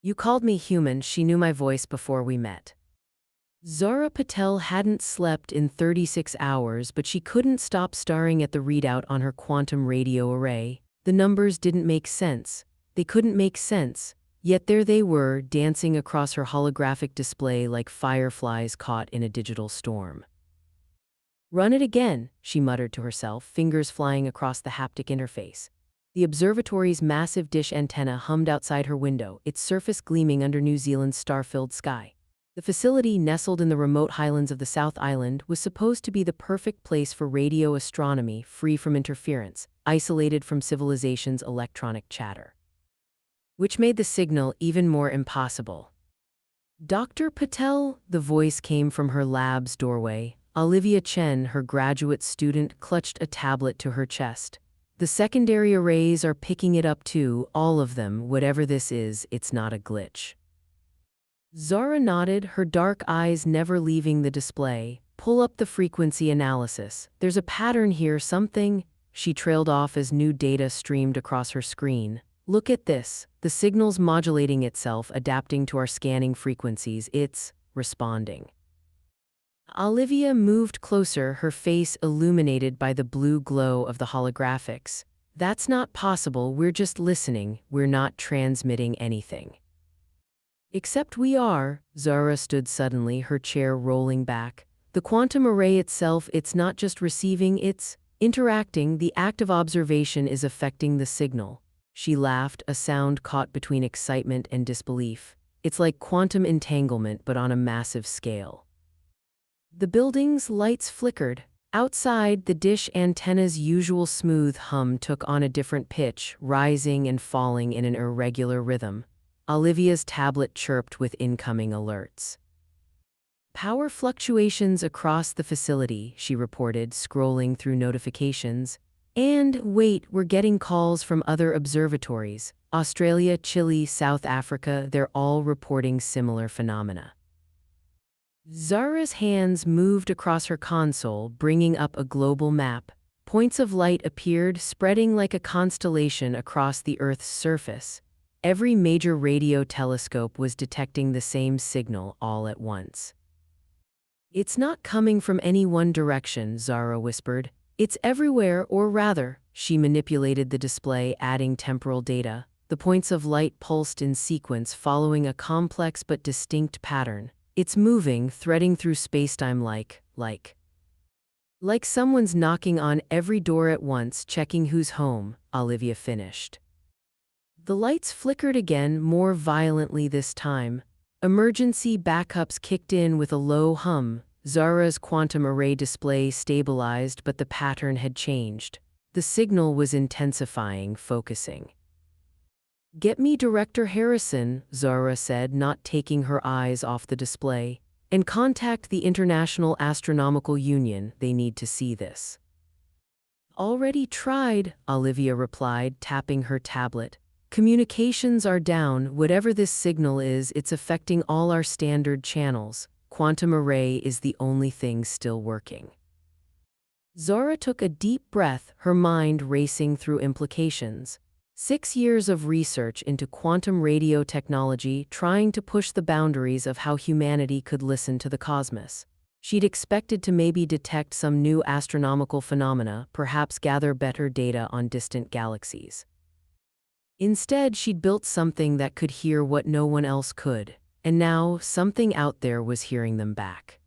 You called me human, she knew my voice before we met. Zara Patel hadn't slept in 36 hours, but she couldn't stop staring at the readout on her quantum radio array. The numbers didn't make sense. They couldn't make sense. Yet there they were, dancing across her holographic display like fireflies caught in a digital storm. Run it again, she muttered to herself, fingers flying across the haptic interface. The observatory's massive dish antenna hummed outside her window, its surface gleaming under New Zealand's star-filled sky. The facility, nestled in the remote highlands of the South Island, was supposed to be the perfect place for radio astronomy, free from interference, isolated from civilization's electronic chatter. Which made the signal even more impossible. Dr. Patel, the voice came from her lab's doorway. Olivia Chen, her graduate student, clutched a tablet to her chest. The secondary arrays are picking it up too, all of them. Whatever this is, it's not a glitch. Zara nodded, her dark eyes never leaving the display. Pull up the frequency analysis. There's a pattern here, something. She trailed off as new data streamed across her screen. Look at this. The signal's modulating itself, adapting to our scanning frequencies. It's responding. Olivia moved closer, her face illuminated by the blue glow of the holographics. That's not possible, we're just listening, we're not transmitting anything. Except we are. Zara stood suddenly, her chair rolling back. The quantum array itself, it's not just receiving, it's interacting. The act of observation is affecting the signal. She laughed, a sound caught between excitement and disbelief. It's like quantum entanglement, but on a massive scale. The building's lights flickered. Outside, the dish antenna's usual smooth hum took on a different pitch, rising and falling in an irregular rhythm. Olivia's tablet chirped with incoming alerts. Power fluctuations across the facility, she reported, scrolling through notifications. And wait, we're getting calls from other observatories. Australia, Chile, South Africa, they're all reporting similar phenomena. Zara's hands moved across her console, bringing up a global map. Points of light appeared, spreading like a constellation across the Earth's surface. Every major radio telescope was detecting the same signal all at once. It's not coming from any one direction, Zara whispered. It's everywhere, or rather, she manipulated the display, adding temporal data. The points of light pulsed in sequence, following a complex but distinct pattern. It's moving, threading through spacetime like someone's knocking on every door at once, checking who's home, Olivia finished. The lights flickered again, more violently this time. Emergency backups kicked in with a low hum. Zara's quantum array display stabilized, but the pattern had changed. The signal was intensifying, focusing. Get me Director Harrison, Zara said, not taking her eyes off the display. And contact the International Astronomical Union, they need to see this. Already tried, Olivia replied, tapping her tablet. Communications are down. Whatever this signal is, it's affecting all our standard channels. Quantum array is the only thing still working. Zara took a deep breath, her mind racing through implications. 6 years of research into quantum radio technology, trying to push the boundaries of how humanity could listen to the cosmos. She'd expected to maybe detect some new astronomical phenomena, perhaps gather better data on distant galaxies. Instead, she'd built something that could hear what no one else could, and now something out there was hearing them back.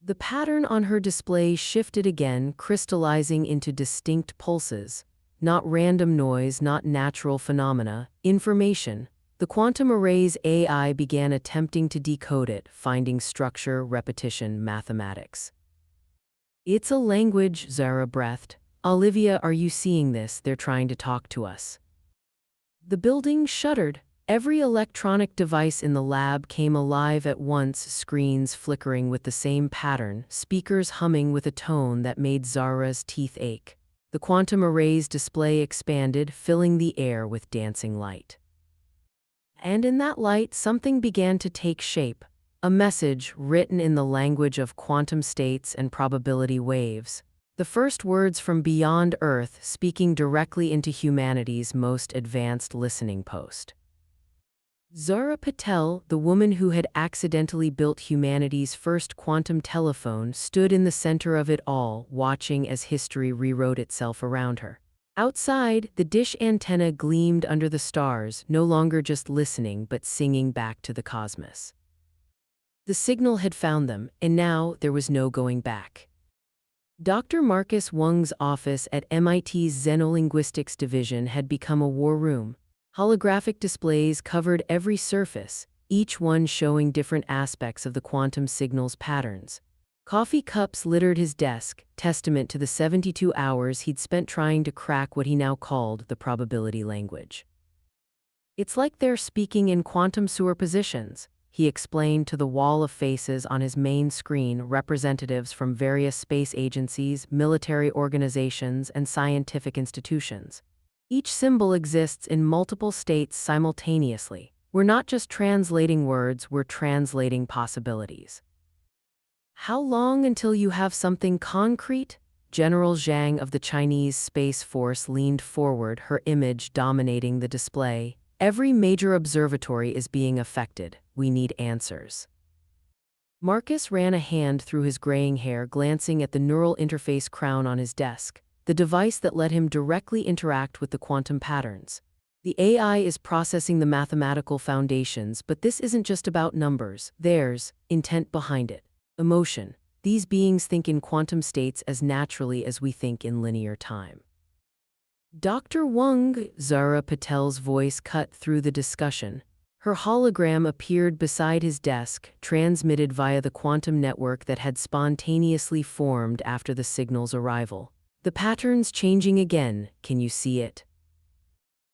The pattern on her display shifted again, crystallizing into distinct pulses. Not random noise, not natural phenomena, information. The quantum array's AI began attempting to decode it, finding structure, repetition, mathematics. It's a language, Zara breathed. Olivia, are you seeing this? They're trying to talk to us. The building shuddered. Every electronic device in the lab came alive at once, screens flickering with the same pattern, speakers humming with a tone that made Zara's teeth ache. The quantum array's display expanded, filling the air with dancing light. And in that light, something began to take shape. A message written in the language of quantum states and probability waves. The first words from beyond Earth, speaking directly into humanity's most advanced listening post. Zara Patel, the woman who had accidentally built humanity's first quantum telephone, stood in the center of it all, watching as history rewrote itself around her. Outside, the dish antenna gleamed under the stars, no longer just listening but singing back to the cosmos. The signal had found them, and now there was no going back. Dr. Marcus Wang's office at MIT's Xenolinguistics division had become a war room. Holographic displays covered every surface, each one showing different aspects of the quantum signal's patterns. Coffee cups littered his desk, testament to the 72 hours he'd spent trying to crack what he now called the probability language. "It's like they're speaking in quantum superpositions," he explained to the wall of faces on his main screen, representatives from various space agencies, military organizations, and scientific institutions. Each symbol exists in multiple states simultaneously. We're not just translating words, we're translating possibilities. "How long until you have something concrete?" General Zhang of the Chinese Space Force leaned forward, her image dominating the display. "Every major observatory is being affected. We need answers." Marcus ran a hand through his graying hair, glancing at the neural interface crown on his desk, the device that let him directly interact with the quantum patterns. "The AI is processing the mathematical foundations, but this isn't just about numbers. There's intent behind it. Emotion. These beings think in quantum states as naturally as we think in linear time." "Dr. Wang," Zara Patel's voice cut through the discussion. Her hologram appeared beside his desk, transmitted via the quantum network that had spontaneously formed after the signal's arrival. "The pattern's changing again. Can you see it?"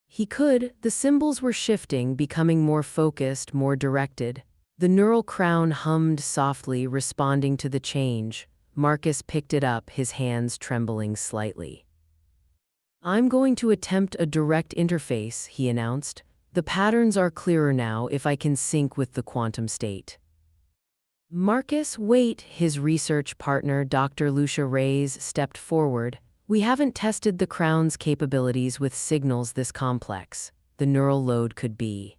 He could. The symbols were shifting, becoming more focused, more directed. The neural crown hummed softly, responding to the change. Marcus picked it up, his hands trembling slightly. "I'm going to attempt a direct interface," he announced. "The patterns are clearer now if I can sync with the quantum state." "Marcus, wait," his research partner, Dr. Lucia Reyes, stepped forward. "We haven't tested the crown's capabilities with signals this complex. The neural load could be."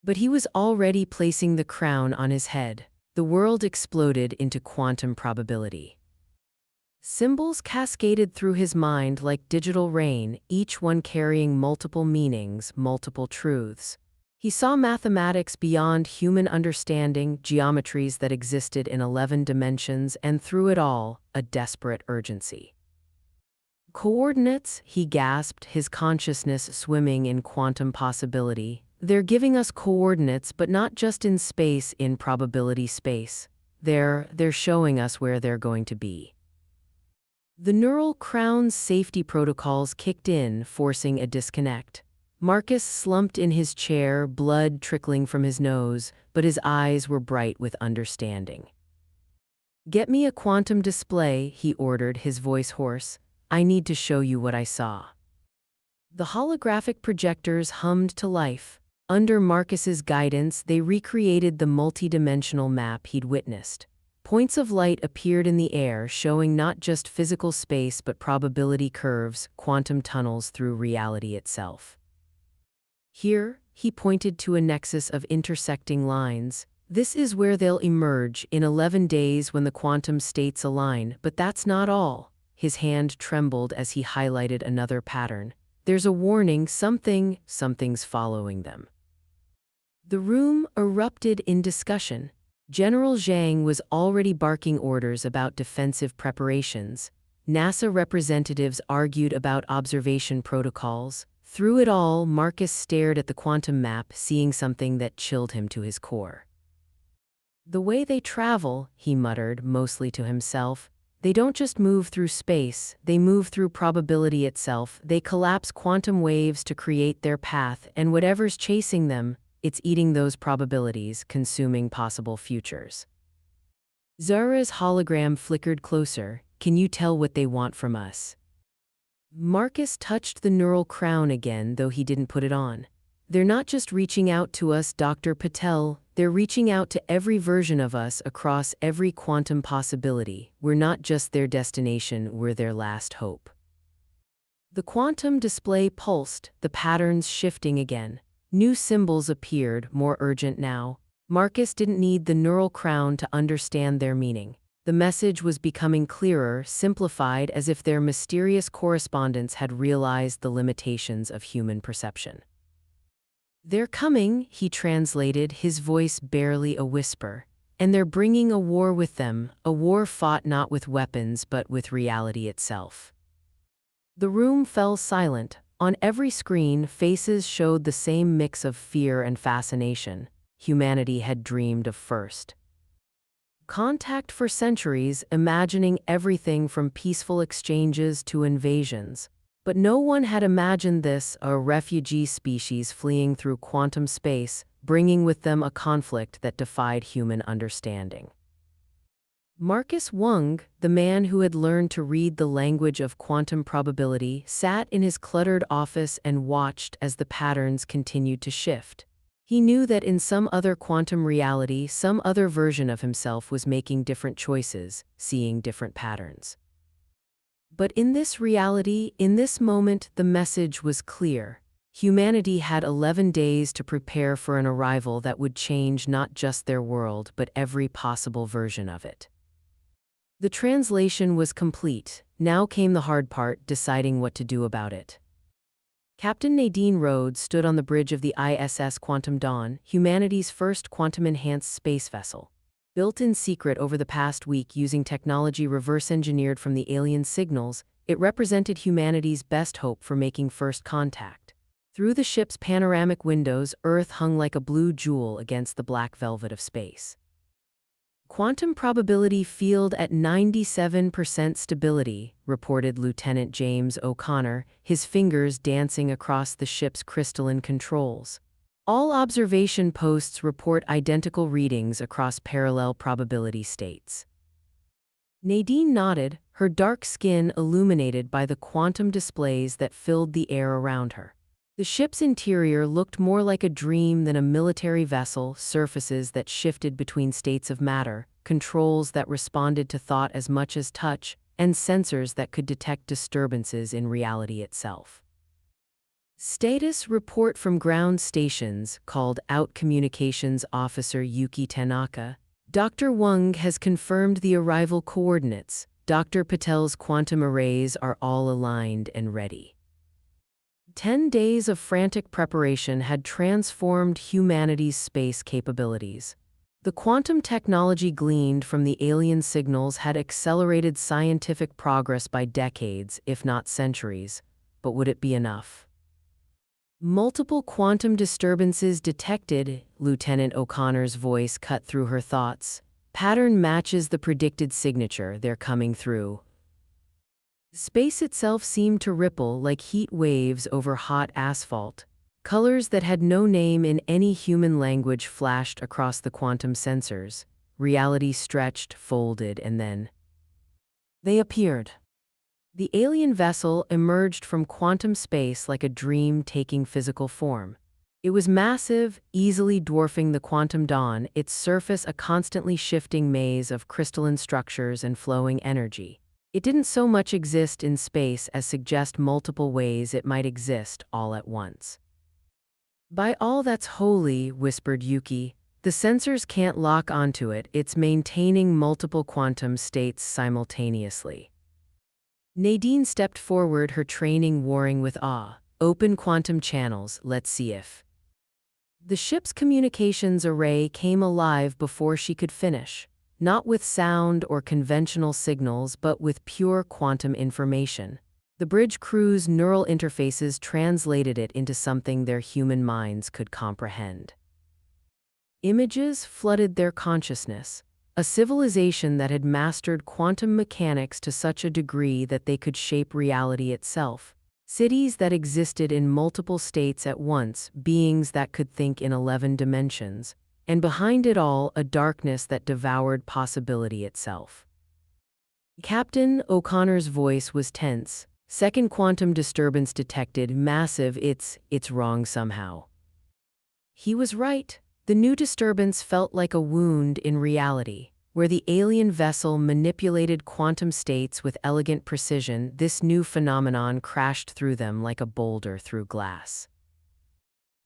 But he was already placing the crown on his head. The world exploded into quantum probability. Symbols cascaded through his mind like digital rain, each one carrying multiple meanings, multiple truths. He saw mathematics beyond human understanding, geometries that existed in 11 dimensions, and through it all, a desperate urgency. "Coordinates," he gasped, his consciousness swimming in quantum possibility. "They're giving us coordinates, but not just in space, in probability space. They're showing us where they're going to be." The neural crown's safety protocols kicked in, forcing a disconnect. Marcus slumped in his chair, blood trickling from his nose, but his eyes were bright with understanding. "Get me a quantum display," he ordered, his voice hoarse. "I need to show you what I saw." The holographic projectors hummed to life. Under Marcus's guidance, they recreated the multidimensional map he'd witnessed. Points of light appeared in the air, showing not just physical space but probability curves, quantum tunnels through reality itself. "Here," he pointed to a nexus of intersecting lines. "This is where they'll emerge in 11 days when the quantum states align, but that's not all." His hand trembled as he highlighted another pattern. "There's a warning, something's following them." The room erupted in discussion. General Zhang was already barking orders about defensive preparations. NASA representatives argued about observation protocols. Through it all, Marcus stared at the quantum map, seeing something that chilled him to his core. "The way they travel," he muttered, mostly to himself, "they don't just move through space, they move through probability itself. They collapse quantum waves to create their path, and whatever's chasing them, it's eating those probabilities, consuming possible futures." Zara's hologram flickered closer. "Can you tell what they want from us?" Marcus touched the neural crown again, though he didn't put it on. "They're not just reaching out to us, Dr. Patel. They're reaching out to every version of us across every quantum possibility. We're not just their destination, we're their last hope." The quantum display pulsed, the patterns shifting again. New symbols appeared, more urgent now. Marcus didn't need the neural crown to understand their meaning. The message was becoming clearer, simplified, as if their mysterious correspondents had realized the limitations of human perception. "They're coming," he translated, his voice barely a whisper. "And they're bringing a war with them, a war fought not with weapons but with reality itself." The room fell silent. On every screen, faces showed the same mix of fear and fascination humanity had dreamed of first. Contact for centuries, imagining everything from peaceful exchanges to invasions. But no one had imagined this, a refugee species fleeing through quantum space, bringing with them a conflict that defied human understanding. Marcus Wung, the man who had learned to read the language of quantum probability, sat in his cluttered office and watched as the patterns continued to shift. He knew that in some other quantum reality, some other version of himself was making different choices, seeing different patterns. But in this reality, in this moment, the message was clear. Humanity had 11 days to prepare for an arrival that would change not just their world, but every possible version of it. The translation was complete. Now came the hard part, deciding what to do about it. Captain Nadine Rhodes stood on the bridge of the ISS Quantum Dawn, humanity's first quantum-enhanced space vessel. Built in secret over the past week using technology reverse-engineered from the alien signals, it represented humanity's best hope for making first contact. Through the ship's panoramic windows, Earth hung like a blue jewel against the black velvet of space. "Quantum probability field at 97% stability," reported Lieutenant James O'Connor, his fingers dancing across the ship's crystalline controls. "All observation posts report identical readings across parallel probability states." Nadine nodded, her dark skin illuminated by the quantum displays that filled the air around her. The ship's interior looked more like a dream than a military vessel, surfaces that shifted between states of matter, controls that responded to thought as much as touch, and sensors that could detect disturbances in reality itself. Status report from ground stations, called out Communications Officer Yuki Tanaka. "Dr. Wung has confirmed the arrival coordinates. Dr. Patel's quantum arrays are all aligned and ready." 10 days of frantic preparation had transformed humanity's space capabilities. The quantum technology gleaned from the alien signals had accelerated scientific progress by decades, if not centuries. But would it be enough? "Multiple quantum disturbances detected," Lieutenant O'Connor's voice cut through her thoughts. "Pattern matches the predicted signature, they're coming through." Space itself seemed to ripple like heat waves over hot asphalt. Colors that had no name in any human language flashed across the quantum sensors. Reality stretched, folded, and then they appeared. The alien vessel emerged from quantum space like a dream taking physical form. It was massive, easily dwarfing the quantum dawn, its surface a constantly shifting maze of crystalline structures and flowing energy. It didn't so much exist in space as suggest multiple ways it might exist all at once. "By all that's holy," whispered Yuki, "the sensors can't lock onto it, it's maintaining multiple quantum states simultaneously." Nadine stepped forward, her training warring with awe. "Open quantum channels, let's see if." The ship's communications array came alive before she could finish. Not with sound or conventional signals, but with pure quantum information. The bridge crew's neural interfaces translated it into something their human minds could comprehend. Images flooded their consciousness, a civilization that had mastered quantum mechanics to such a degree that they could shape reality itself. Cities that existed in multiple states at once, beings that could think in 11 dimensions. And behind it all, a darkness that devoured possibility itself. Captain O'Connor's voice was tense. "Second quantum disturbance detected, massive, it's wrong somehow." He was right. The new disturbance felt like a wound in reality. Where the alien vessel manipulated quantum states with elegant precision, this new phenomenon crashed through them like a boulder through glass.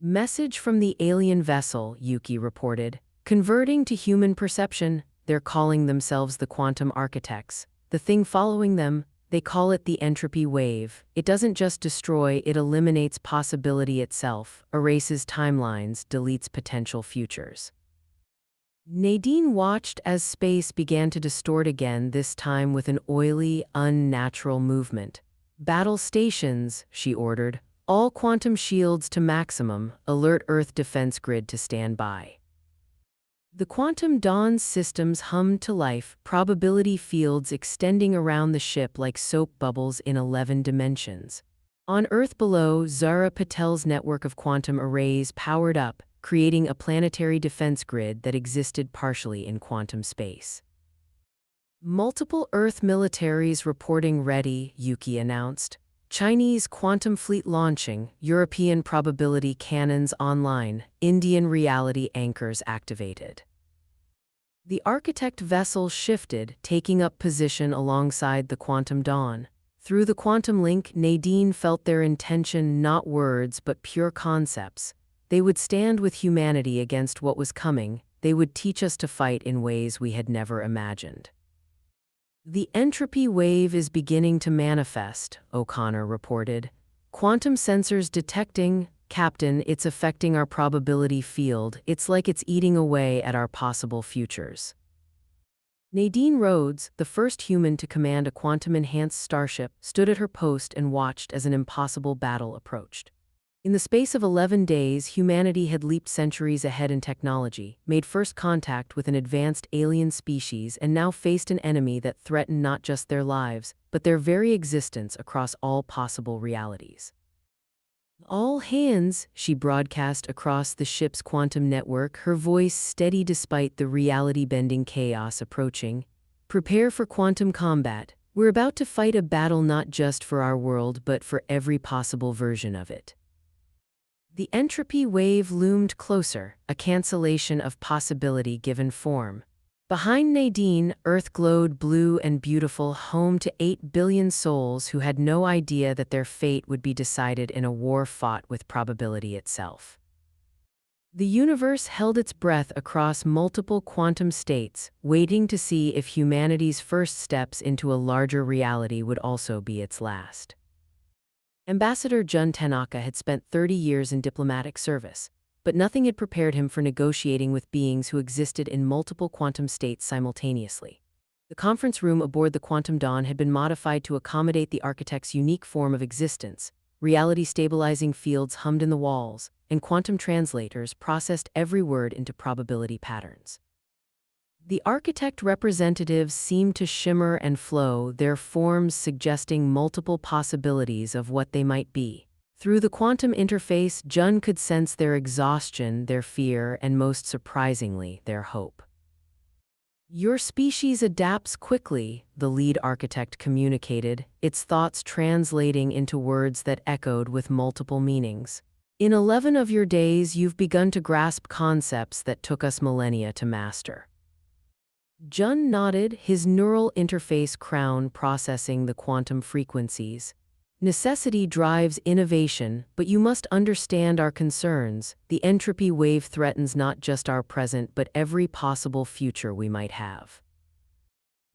Message from the alien vessel, Yuki reported. Converting to human perception, they're calling themselves the quantum architects. The thing following them, they call it the entropy wave. It doesn't just destroy, it eliminates possibility itself, erases timelines, deletes potential futures. Nadine watched as space began to distort again, this time with an oily, unnatural movement. Battle stations, she ordered. All quantum shields to maximum, alert Earth defense grid to stand by. The quantum dawn systems hummed to life, probability fields extending around the ship like soap bubbles in 11 dimensions. On Earth below, Zara Patel's network of quantum arrays powered up, creating a planetary defense grid that existed partially in quantum space. Multiple Earth militaries reporting ready, Yuki announced. Chinese quantum fleet launching, European probability cannons online, Indian reality anchors activated. The architect vessel shifted, taking up position alongside the quantum dawn. Through the quantum link, Nadine felt their intention, not words but pure concepts. They would stand with humanity against what was coming. They would teach us to fight in ways we had never imagined. The entropy wave is beginning to manifest, O'Connor reported. Quantum sensors detecting, Captain, it's affecting our probability field. It's like it's eating away at our possible futures. Nadine Rhodes, the first human to command a quantum-enhanced starship, stood at her post and watched as an impossible battle approached. In the space of 11 days, humanity had leaped centuries ahead in technology, made first contact with an advanced alien species, and now faced an enemy that threatened not just their lives, but their very existence across all possible realities. All hands, she broadcast across the ship's quantum network, her voice steady despite the reality-bending chaos approaching. Prepare for quantum combat. We're about to fight a battle not just for our world but for every possible version of it. The entropy wave loomed closer, a cancellation of possibility given form. Behind Nadine, Earth glowed blue and beautiful, home to 8 billion souls who had no idea that their fate would be decided in a war fought with probability itself. The universe held its breath across multiple quantum states, waiting to see if humanity's first steps into a larger reality would also be its last. Ambassador Jun Tanaka had spent 30 years in diplomatic service, but nothing had prepared him for negotiating with beings who existed in multiple quantum states simultaneously. The conference room aboard the Quantum Dawn had been modified to accommodate the architect's unique form of existence. Reality-stabilizing fields hummed in the walls, and quantum translators processed every word into probability patterns. The architect representatives seemed to shimmer and flow, their forms suggesting multiple possibilities of what they might be. Through the quantum interface, Jun could sense their exhaustion, their fear, and most surprisingly, their hope. Your species adapts quickly, the lead architect communicated, its thoughts translating into words that echoed with multiple meanings. In 11 of your days, you've begun to grasp concepts that took us millennia to master. Jun nodded, his neural interface crown processing the quantum frequencies. Necessity drives innovation, but you must understand our concerns. The entropy wave threatens not just our present but every possible future we might have.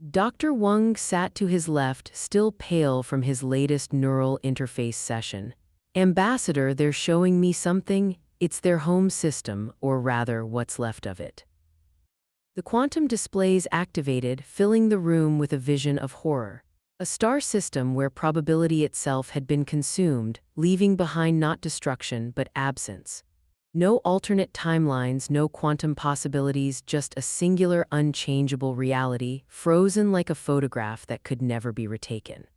Dr. Wang sat to his left, still pale from his latest neural interface session. Ambassador, they're showing me something. It's their home system, or rather, what's left of it. The quantum displays activated, filling the room with a vision of horror. A star system where probability itself had been consumed, leaving behind not destruction but absence. No alternate timelines, no quantum possibilities, just a singular, unchangeable reality, frozen like a photograph that could never be retaken.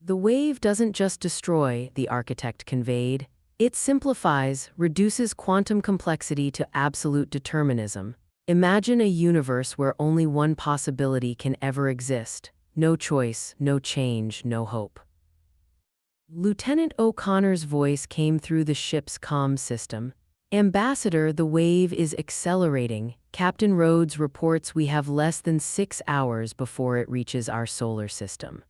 The wave doesn't just destroy, the architect conveyed. It simplifies, reduces quantum complexity to absolute determinism. Imagine a universe where only one possibility can ever exist. No choice, no change, no hope. Lieutenant O'Connor's voice came through the ship's comm system. Ambassador, the wave is accelerating. Captain Rhodes reports we have less than 6 hours before it reaches our solar system.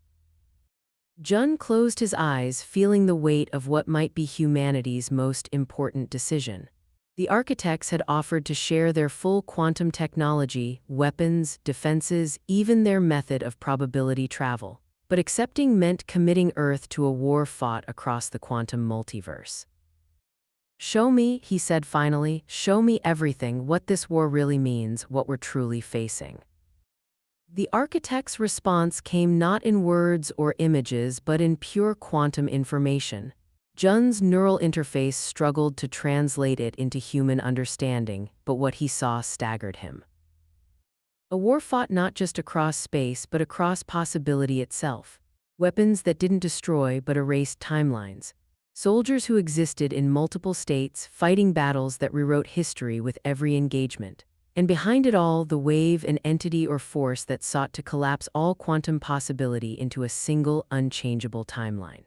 Jun closed his eyes, feeling the weight of what might be humanity's most important decision. The architects had offered to share their full quantum technology, weapons, defenses, even their method of probability travel. But accepting meant committing Earth to a war fought across the quantum multiverse. "Show me," he said finally, "show me everything, what this war really means, what we're truly facing." The architect's response came not in words or images but in pure quantum information. Jun's neural interface struggled to translate it into human understanding, but what he saw staggered him. A war fought not just across space but across possibility itself. Weapons that didn't destroy but erased timelines. Soldiers who existed in multiple states, fighting battles that rewrote history with every engagement. And behind it all, the wave, an entity or force that sought to collapse all quantum possibility into a single, unchangeable timeline.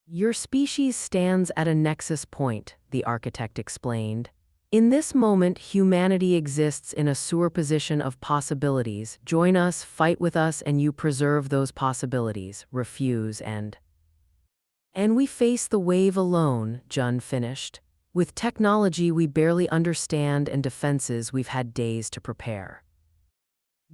"Your species stands at a nexus point," the architect explained. "In this moment, humanity exists in a superposition of possibilities. Join us, fight with us, and you preserve those possibilities. Refuse and we face the wave alone," Jun finished. "With technology we barely understand and defenses we've had days to prepare."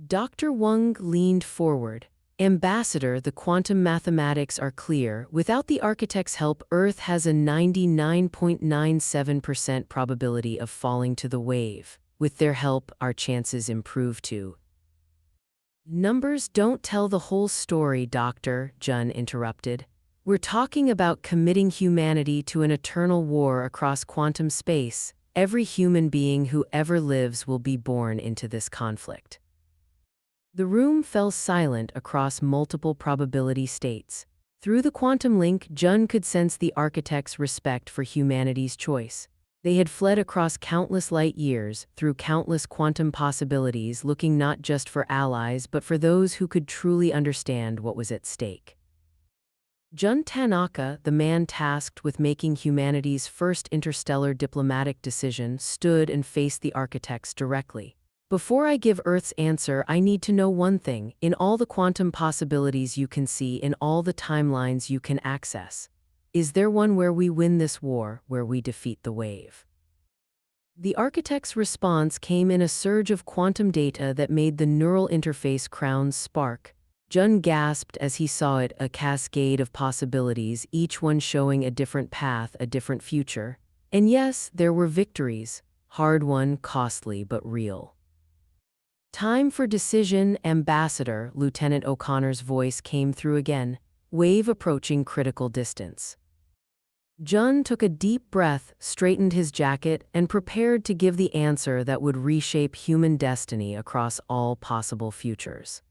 Dr. Wang leaned forward. "Ambassador, the quantum mathematics are clear. Without the architect's help, Earth has a 99.97% probability of falling to the wave. With their help, our chances improve too." "Numbers don't tell the whole story, Doctor," Jun interrupted. "We're talking about committing humanity to an eternal war across quantum space. Every human being who ever lives will be born into this conflict." The room fell silent across multiple probability states. Through the quantum link, Jun could sense the architect's respect for humanity's choice. They had fled across countless light years, through countless quantum possibilities, looking not just for allies but for those who could truly understand what was at stake. Jun Tanaka, the man tasked with making humanity's first interstellar diplomatic decision, stood and faced the architects directly. "Before I give Earth's answer, I need to know one thing. In all the quantum possibilities you can see, in all the timelines you can access, is there one where we win this war, where we defeat the wave?" The architect's response came in a surge of quantum data that made the neural interface crowns spark. Jun gasped as he saw it, a cascade of possibilities, each one showing a different path, a different future. And yes, there were victories, hard-won, costly, but real. "Time for decision, Ambassador," Lieutenant O'Connor's voice came through again, wave approaching critical distance. Jun took a deep breath, straightened his jacket, and prepared to give the answer that would reshape human destiny across all possible futures.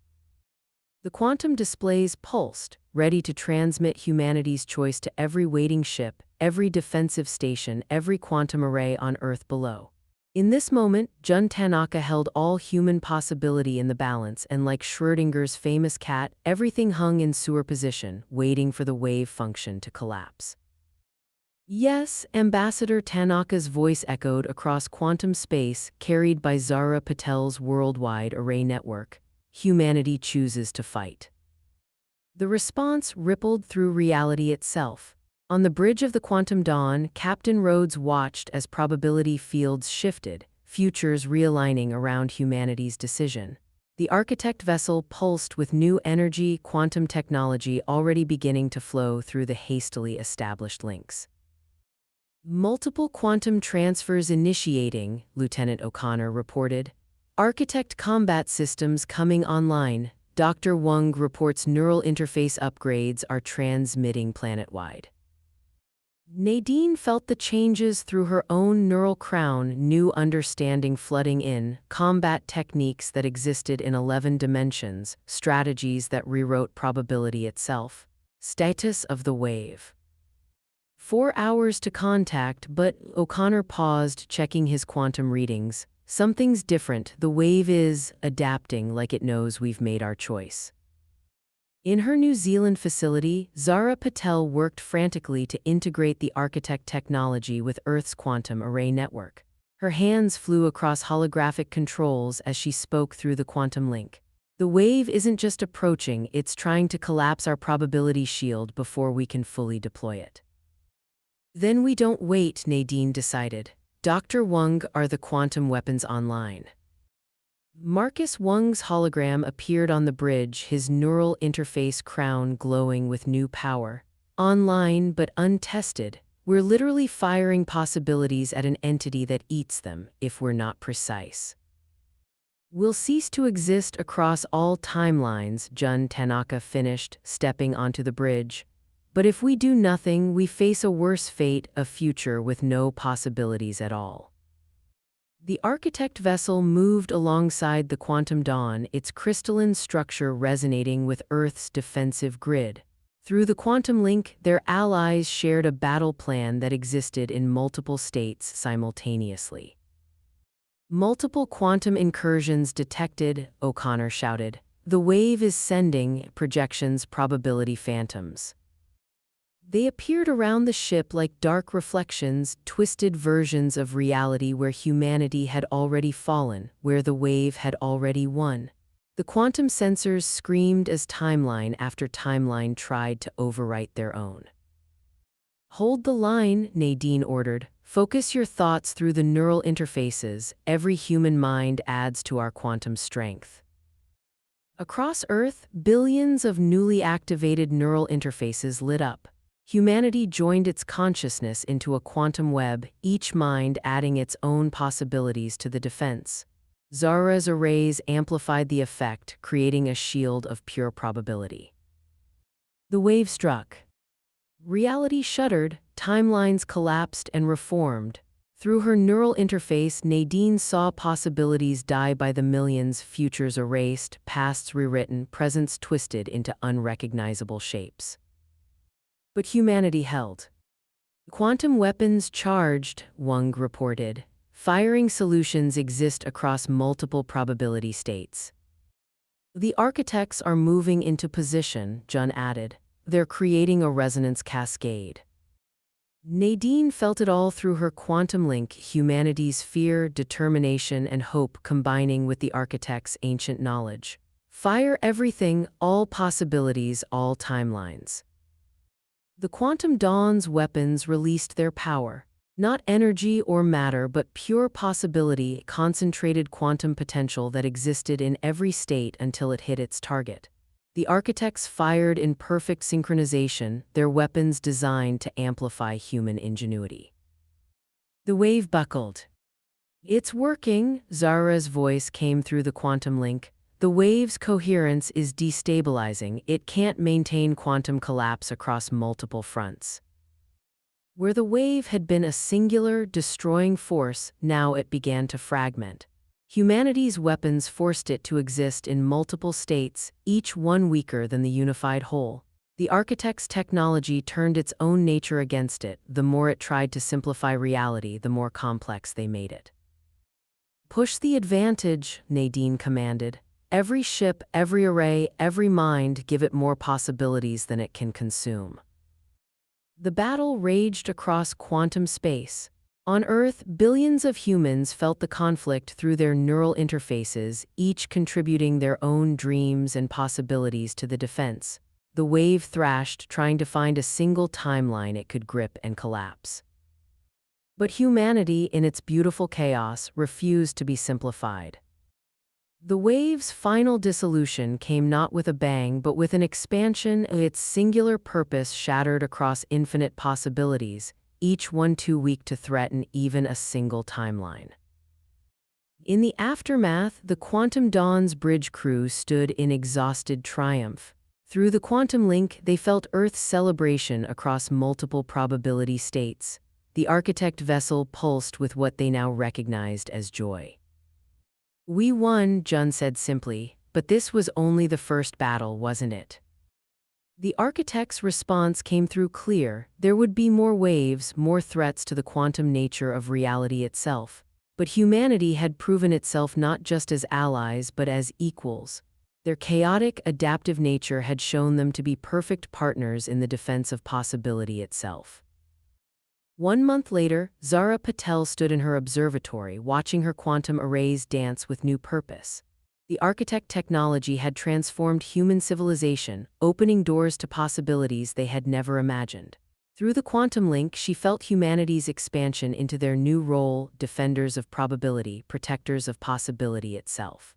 The quantum displays pulsed, ready to transmit humanity's choice to every waiting ship, every defensive station, every quantum array on Earth below. In this moment, Jun Tanaka held all human possibility in the balance, and like Schrödinger's famous cat, everything hung in superposition, waiting for the wave function to collapse. "Yes," Ambassador Tanaka's voice echoed across quantum space, carried by Zara Patel's worldwide array network. "Humanity chooses to fight." The response rippled through reality itself. On the bridge of the quantum dawn, Captain Rhodes watched as probability fields shifted, futures realigning around humanity's decision. The architect vessel pulsed with new energy, quantum technology already beginning to flow through the hastily established links. "Multiple quantum transfers initiating," Lieutenant O'Connor reported. "Architect combat systems coming online." Dr. Wang reports neural interface upgrades are transmitting planet-wide. Nadine felt the changes through her own neural crown, new understanding flooding in, combat techniques that existed in 11 dimensions, strategies that rewrote probability itself. Status of the wave. 4 hours to contact, but O'Connor paused, checking his quantum readings. "Something's different. The wave is adapting like it knows we've made our choice." In her New Zealand facility, Zara Patel worked frantically to integrate the architect technology with Earth's quantum array network. Her hands flew across holographic controls as she spoke through the quantum link. The wave isn't just approaching, it's trying to collapse our probability shield before we can fully deploy it. Then we don't wait, Nadine decided. Dr. Wang, are the quantum weapons online? Marcus Wang's hologram appeared on the bridge, his neural interface crown glowing with new power. Online but untested, we're literally firing possibilities at an entity that eats them if we're not precise. We'll cease to exist across all timelines, Jun Tanaka finished, stepping onto the bridge. But if we do nothing, we face a worse fate, a future with no possibilities at all. The architect vessel moved alongside the quantum dawn, its crystalline structure resonating with Earth's defensive grid. Through the quantum link, their allies shared a battle plan that existed in multiple states simultaneously. Multiple quantum incursions detected, O'Connor shouted. The wave is sending projections, probability phantoms. They appeared around the ship like dark reflections, twisted versions of reality where humanity had already fallen, where the wave had already won. The quantum sensors screamed as timeline after timeline tried to overwrite their own. Hold the line, Nadine ordered. Focus your thoughts through the neural interfaces. Every human mind adds to our quantum strength. Across Earth, billions of newly activated neural interfaces lit up. Humanity joined its consciousness into a quantum web, each mind adding its own possibilities to the defense. Zara's arrays amplified the effect, creating a shield of pure probability. The wave struck. Reality shuddered, timelines collapsed and reformed. Through her neural interface, Nadine saw possibilities die by the millions, futures erased, pasts rewritten, presents twisted into unrecognizable shapes. But humanity held. Quantum weapons charged, Wang reported. Firing solutions exist across multiple probability states. The architects are moving into position, Jun added. They're creating a resonance cascade. Nadine felt it all through her quantum link, humanity's fear, determination, and hope combining with the architect's ancient knowledge. Fire everything, all possibilities, all timelines. The quantum dawn's weapons released their power. Not energy or matter, but pure possibility, concentrated quantum potential that existed in every state until it hit its target. The architects fired in perfect synchronization, their weapons designed to amplify human ingenuity. The wave buckled. It's working, Zara's voice came through the quantum link. The wave's coherence is destabilizing. It can't maintain quantum collapse across multiple fronts. Where the wave had been a singular, destroying force, now it began to fragment. Humanity's weapons forced it to exist in multiple states, each one weaker than the unified whole. The architect's technology turned its own nature against it. The more it tried to simplify reality, the more complex they made it. Push the advantage, Nadine commanded. Every ship, every array, every mind, give it more possibilities than it can consume. The battle raged across quantum space. On Earth, billions of humans felt the conflict through their neural interfaces, each contributing their own dreams and possibilities to the defense. The wave thrashed, trying to find a single timeline it could grip and collapse. But humanity, in its beautiful chaos, refused to be simplified. The wave's final dissolution came not with a bang but with an expansion, its singular purpose shattered across infinite possibilities, each one too weak to threaten even a single timeline. In the aftermath, the Quantum Dawn's bridge crew stood in exhausted triumph. Through the quantum link, they felt Earth's celebration across multiple probability states. The architect vessel pulsed with what they now recognized as joy. We won, Jun said simply, but this was only the first battle, wasn't it? The architect's response came through clear. There would be more waves, more threats to the quantum nature of reality itself. But humanity had proven itself not just as allies but as equals. Their chaotic, adaptive nature had shown them to be perfect partners in the defense of possibility itself. 1 month later, Zara Patel stood in her observatory, watching her quantum arrays dance with new purpose. The architect technology had transformed human civilization, opening doors to possibilities they had never imagined. Through the quantum link, she felt humanity's expansion into their new role, defenders of probability, protectors of possibility itself.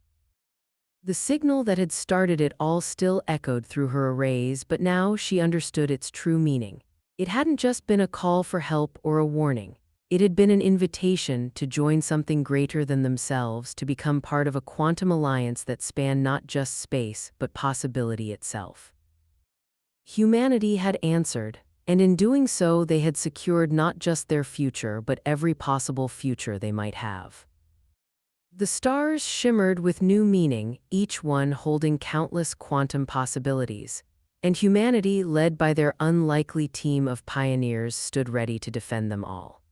The signal that had started it all still echoed through her arrays, but now she understood its true meaning. It hadn't just been a call for help or a warning. It had been an invitation to join something greater than themselves, to become part of a quantum alliance that spanned not just space, but possibility itself. Humanity had answered, and in doing so they had secured not just their future, but every possible future they might have. The stars shimmered with new meaning, each one holding countless quantum possibilities, and humanity, led by their unlikely team of pioneers, stood ready to defend them all.